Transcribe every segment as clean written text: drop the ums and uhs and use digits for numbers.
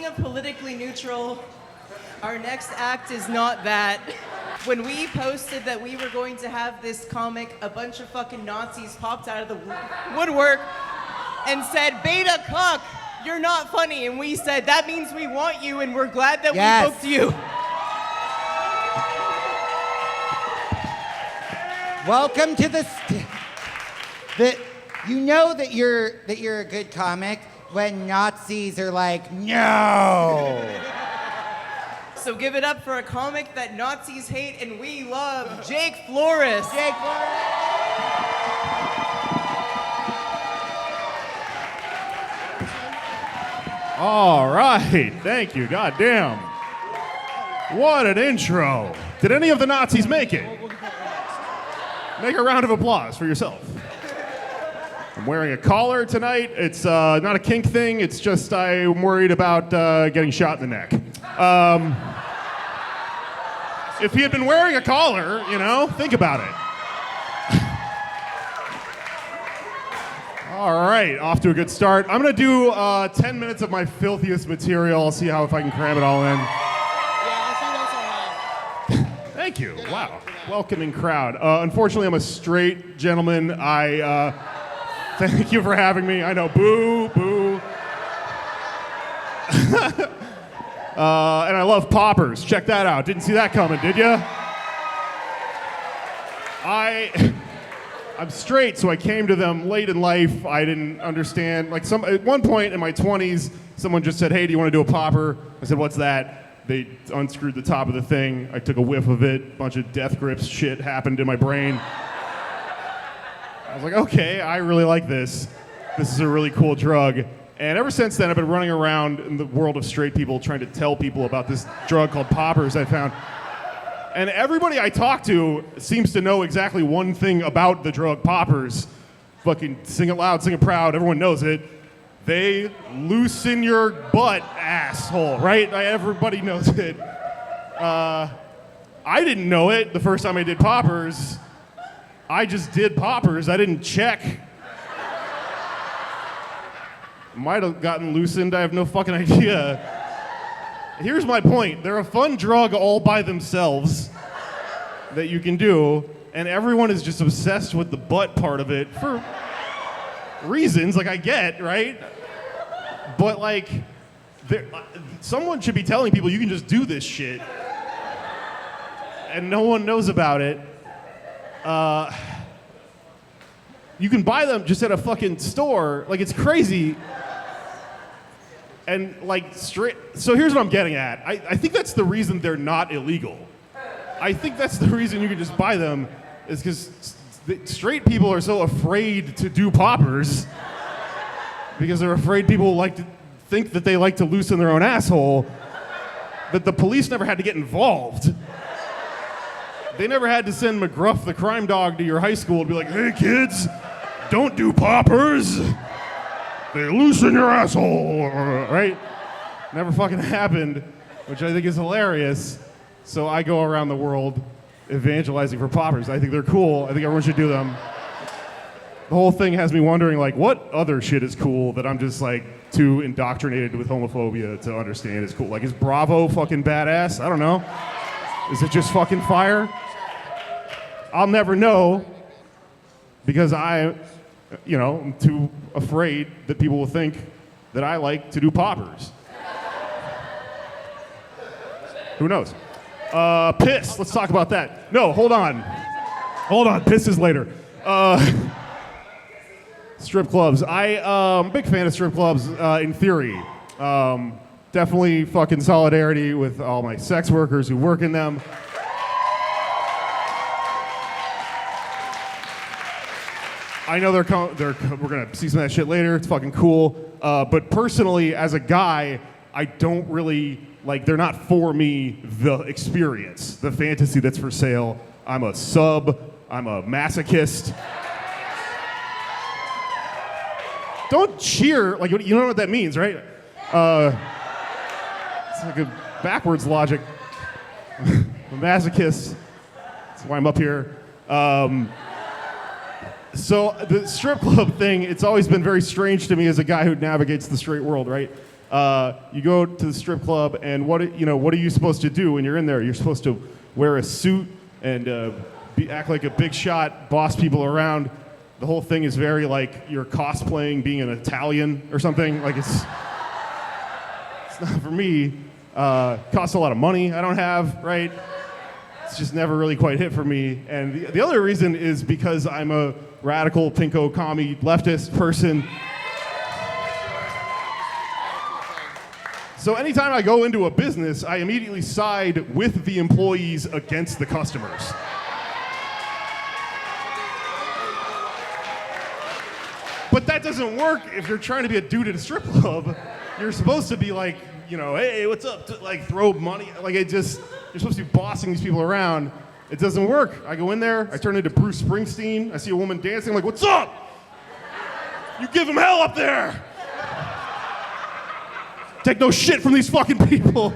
Speaking of politically neutral, our next act is not that. When we posted that we were going to have this comic, a bunch of fucking Nazis popped out of the woodwork and said, "Beta cuck, you're not funny." And we said, "That means we want you and we're glad that Yes. we booked you." Welcome to you know that you're a good comic when Nazis are like, no. So give it up for a comic that Nazis hate and we love, Jake Flores. Jake Flores. All right, thank you. Goddamn. What an intro. Did any of the Nazis make it? Make a round of applause for yourself. I'm wearing a collar tonight. It's not a kink thing. It's just I'm worried about getting shot in the neck. If he had been wearing a collar, think about it. All right, off to a good start. I'm gonna do 10 minutes of my filthiest material. I'll see if I can cram it all in. Thank you. Wow. Welcoming crowd. Unfortunately, I'm a straight gentleman. Thank you for having me. I know, boo, boo. And I love poppers. Check that out. Didn't see that coming, did ya? I'm straight, so I came to them late in life. I didn't understand. At one point in my 20s, someone just said, "Hey, do you want to do a popper?" I said, "What's that?" They unscrewed the top of the thing. I took a whiff of it. A bunch of death grips shit happened in my brain. I was like, okay, I really like this. This is a really cool drug. And ever since then, I've been running around in the world of straight people trying to tell people about this drug called poppers I found. And everybody I talk to seems to know exactly one thing about the drug poppers. Fucking sing it loud, sing it proud, everyone knows it. They loosen your butt, asshole, right? Everybody knows it. I didn't know it the first time I did poppers. I just did poppers. I didn't check. Might have gotten loosened. I have no fucking idea. Here's my point. They're a fun drug all by themselves that you can do, and everyone is just obsessed with the butt part of it for reasons, I get, right? But someone should be telling people you can just do this shit, and no one knows about it. You can buy them just at a fucking store. It's crazy. And straight. So here's what I'm getting at. I think that's the reason they're not illegal. I think that's the reason you can just buy them is because straight people are so afraid to do poppers because they're afraid people like to think that they like to loosen their own asshole, that the police never had to get involved. They never had to send McGruff the crime dog to your high school and be like, "Hey kids, don't do poppers. They loosen your asshole," right? Never fucking happened, which I think is hilarious. So I go around the world evangelizing for poppers. I think they're cool. I think everyone should do them. The whole thing has me wondering, what other shit is cool that I'm just too indoctrinated with homophobia to understand is cool? Is Bravo fucking badass? I don't know. Is it just fucking fire? I'll never know because I'm too afraid that people will think that I like to do poppers. Who knows? Piss. Let's talk about that. No, hold on. Piss is later. Strip clubs. I'm a big fan of strip clubs in theory. Definitely fucking solidarity with all my sex workers who work in them. I know we're gonna see some of that shit later. It's fucking cool. But personally, as a guy, I don't really they're not for me. The experience, the fantasy that's for sale. I'm a sub. I'm a masochist. Don't cheer. You know what that means, right? It's a backwards logic. I'm a masochist. That's why I'm up here. So the strip club thing, it's always been very strange to me as a guy who navigates the straight world, right? You go to the strip club, and what are you supposed to do when you're in there? You're supposed to wear a suit and act like a big shot, boss people around. The whole thing is very like you're cosplaying being an Italian or something. Like it's not for me. Costs a lot of money I don't have, right? It's just never really quite hit for me. And the other reason is because I'm a radical, pinko, commie, leftist person. So anytime I go into a business, I immediately side with the employees against the customers. But that doesn't work if you're trying to be a dude at a strip club. You're supposed to be like, hey, what's up? Like throw money. Like you're supposed to be bossing these people around. It doesn't work. I go in there, I turn into Bruce Springsteen. I see a woman dancing. I'm like, what's up? You give them hell up there. Take no shit from these fucking people.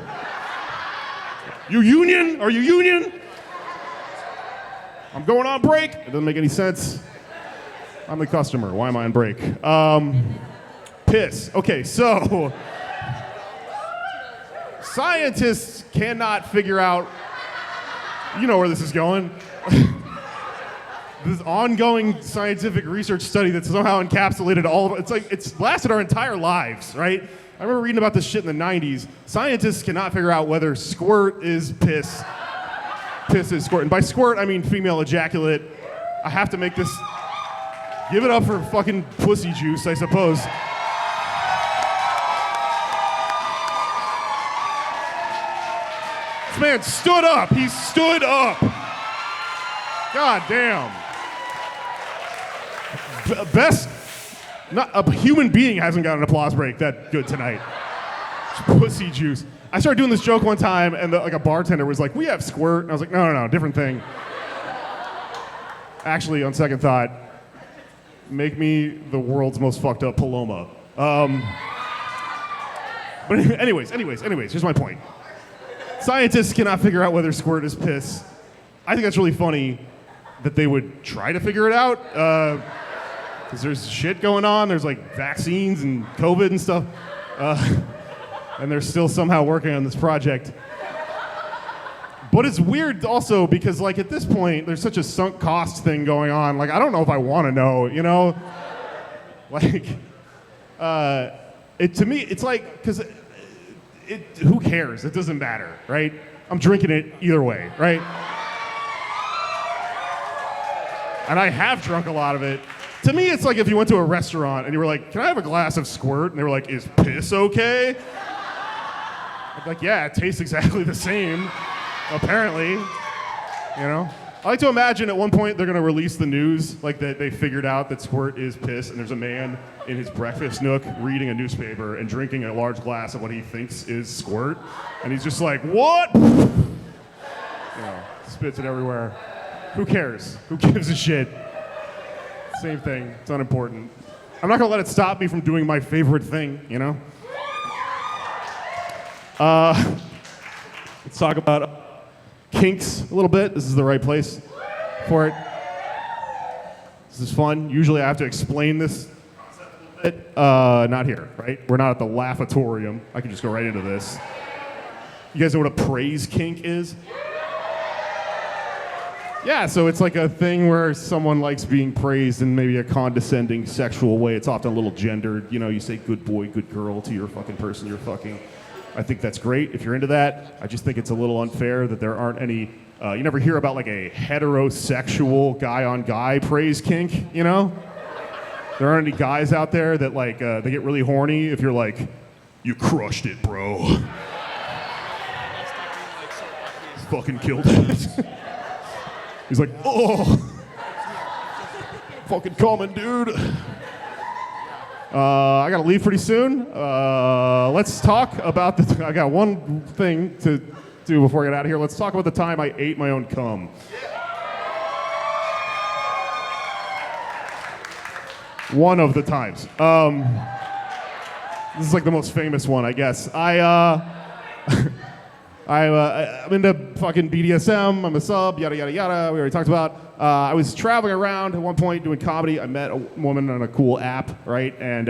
You union? Are you union? I'm going on break. It doesn't make any sense. I'm the customer. Why am I on break? Piss. Okay, so scientists cannot figure out, you know where this is going. This ongoing scientific research study that somehow encapsulated all of it. It's lasted our entire lives, right? I remember reading about this shit in the 90s. Scientists cannot figure out whether squirt is piss. Piss is squirt. And by squirt, I mean female ejaculate. I have to make this. Give it up for fucking pussy juice, I suppose. This man stood up. He stood up. God damn. Best. Not a human being hasn't got an applause break that good tonight. Pussy juice. I started doing this joke one time, and a bartender was like, "We have squirt," and I was like, "No, different thing." Actually, on second thought, make me the world's most fucked up Paloma. But anyways, here's my point. Scientists cannot figure out whether squirt is piss. I think that's really funny that they would try to figure it out. Because there's shit going on. There's like vaccines and COVID and stuff. And they're still somehow working on this project. But it's weird also because like at this point, there's such a sunk cost thing going on. Like, I don't know if I want to know, you know? Like, to me, it's like, because who cares? It doesn't matter, right? I'm drinking it either way, right? And I have drunk a lot of it. To me, it's like if you went to a restaurant and you were like, "Can I have a glass of squirt?" And they were like, "Is piss okay?" I'm like, "Yeah, it tastes exactly the same, apparently." You know? I like to imagine at one point they're going to release the news, like that they figured out that squirt is piss, and there's a man in his breakfast nook reading a newspaper and drinking a large glass of what he thinks is squirt. And he's just like, "What?" You know, spits it everywhere. Who cares? Who gives a shit? Same thing. It's unimportant. I'm not gonna let it stop me from doing my favorite thing, you know? Let's talk about kinks a little bit. This is the right place for it. This is fun. Usually I have to explain this a bit. Not here, right? We're not at the Laughatorium. I can just go right into this. You guys know what a praise kink is? Yeah, so it's like a thing where someone likes being praised in maybe a condescending sexual way. It's often a little gendered. You know, you say good boy, good girl to your fucking person you're fucking. I think that's great if you're into that. I just think it's a little unfair that there aren't any, you never hear about like a heterosexual guy-on-guy praise kink, you know? There aren't any guys out there that like, they get really horny if you're like, "You crushed it, bro." Fucking killed it. He's like, "Oh, fucking coming, dude." I gotta leave pretty soon. Let's talk about I got one thing to do before I get out of here. Let's talk about the time I ate my own cum. One of the times. This is like the most famous one, I guess. I'm into fucking BDSM, I'm a sub, yada, yada, yada, we already talked about. I was traveling around at one point doing comedy. I met a woman on a cool app, right? And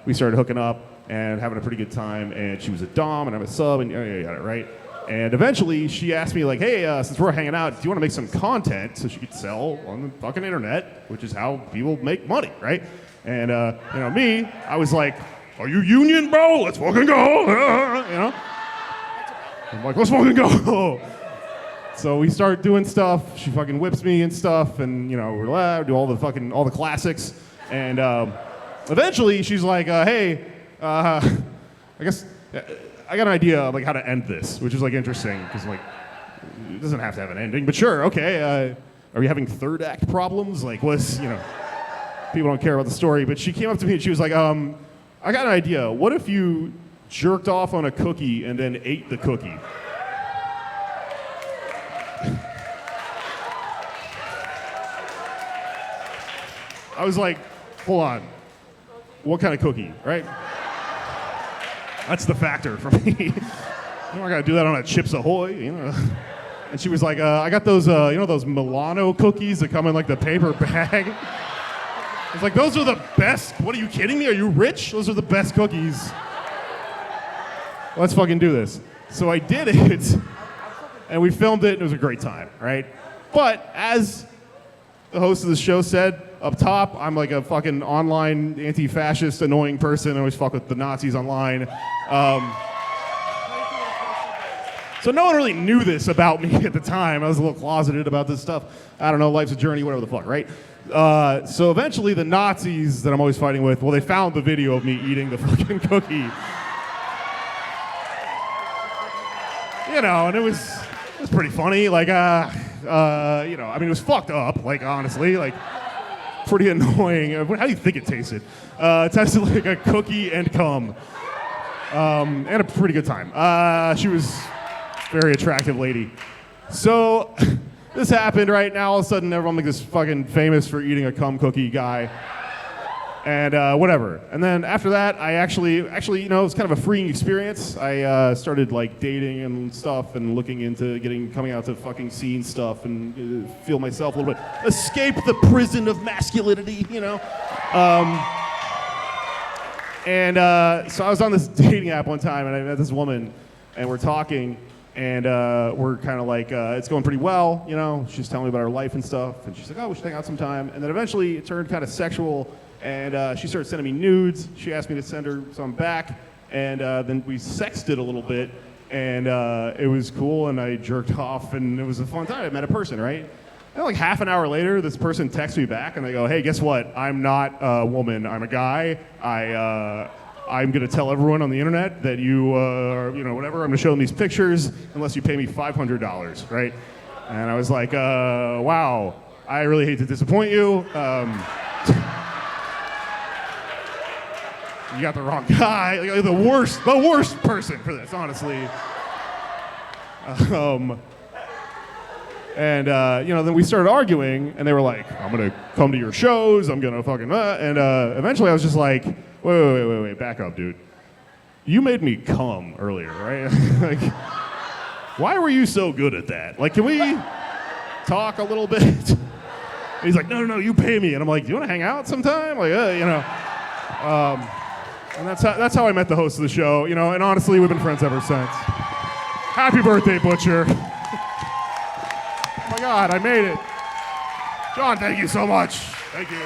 we started hooking up. and having a pretty good time. And she was a dom, and I'm a sub, and yada, right? And eventually, she asked me, like, hey, since we're hanging out, do you want to make some content so she could sell on the fucking internet, which is how people make money, right? And, me, I was like, are you union, bro? Let's fucking go, I'm like, let's fucking go. So we start doing stuff. She fucking whips me and stuff, and, we're loud, do all the classics. And eventually, she's like, hey, I guess... I got an idea of like how to end this, which is like interesting because like it doesn't have to have an ending, but sure, okay. Are you having third act problems? Like, what's people don't care about the story. But she came up to me and she was like, I got an idea. What if you jerked off on a cookie and then ate the cookie? I was like, hold on, what kind of cookie, right? That's the factor for me. I gotta do that on a Chips Ahoy, And she was like, I got those, those Milano cookies that come in like the paper bag. I was like, those are the best. What, are you kidding me? Are you rich? Those are the best cookies. Let's fucking do this. So I did it, and we filmed it, and it was a great time, right? But as the host of the show said, up top, I'm like a fucking online anti-fascist annoying person. I always fuck with the Nazis online. So no one really knew this about me at the time. I was a little closeted about this stuff. I don't know, life's a journey, whatever the fuck, right? So eventually the Nazis that I'm always fighting with, well, they found the video of me eating the fucking cookie. And it was pretty funny. Like, it was fucked up, like, honestly, like, pretty annoying. How do you think it tasted? It tasted like a cookie and cum. And a pretty good time. She was a very attractive lady. So this happened right now. All of a sudden, everyone like this fucking famous for eating a cum cookie guy. And whatever. And then after that, I actually, it was kind of a freeing experience. I started like dating and stuff and looking into coming out to fucking scene stuff and feel myself a little bit, escape the prison of masculinity, So I was on this dating app one time and I met this woman and we're talking and we're kind of like, it's going pretty well, She's telling me about her life and stuff. And she's like, oh, we should hang out sometime. And then eventually it turned kind of sexual. And she started sending me nudes. She asked me to send her some back. And then we sexted a little bit. And it was cool. And I jerked off. And it was a fun time. I met a person, right? And like half an hour later, this person texts me back. And they go, hey, guess what? I'm not a woman. I'm a guy. I'm going to tell everyone on the internet that you are, whatever. I'm going to show them these pictures unless you pay me $500, right? And I was like, wow. I really hate to disappoint you. You got the wrong guy. Like, the worst person for this, honestly. Then we started arguing, and they were like, I'm gonna come to your shows. I'm gonna fucking. And eventually, I was just like, wait, back up, dude. You made me come earlier, right? Like, why were you so good at that? Like, can we talk a little bit? And he's like, no, you pay me. And I'm like, do you want to hang out sometime? Like, And that's how I met the host of the show, and honestly, we've been friends ever since. Happy birthday, Butcher. Oh my God, I made it. John, thank you so much. Thank you.